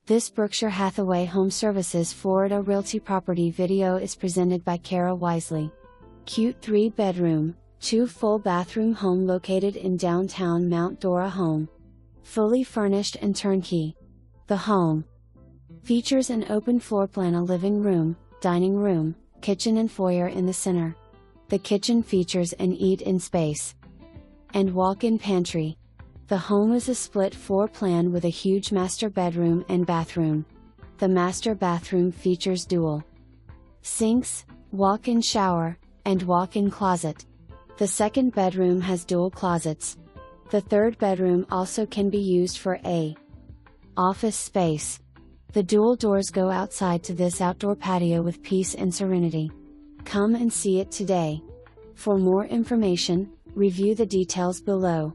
This Berkshire Hathaway HomeServices Florida Realty property video is presented by Kara Wisely. Cute 3-bedroom, 2 full bathroom home located in downtown Mount Dora home. Fully furnished and turnkey. The home features an open floor plan, a living room, dining room, kitchen and foyer in the center. The kitchen features an eat-in space and walk-in pantry. The home is a split floor plan with a huge master bedroom and bathroom. The master bathroom features dual sinks, walk-in shower, and walk-in closet. The second bedroom has dual closets. The third bedroom also can be used for a office space. The dual doors go outside to this outdoor patio with peace and serenity. Come and see it today. For more information, review the details below.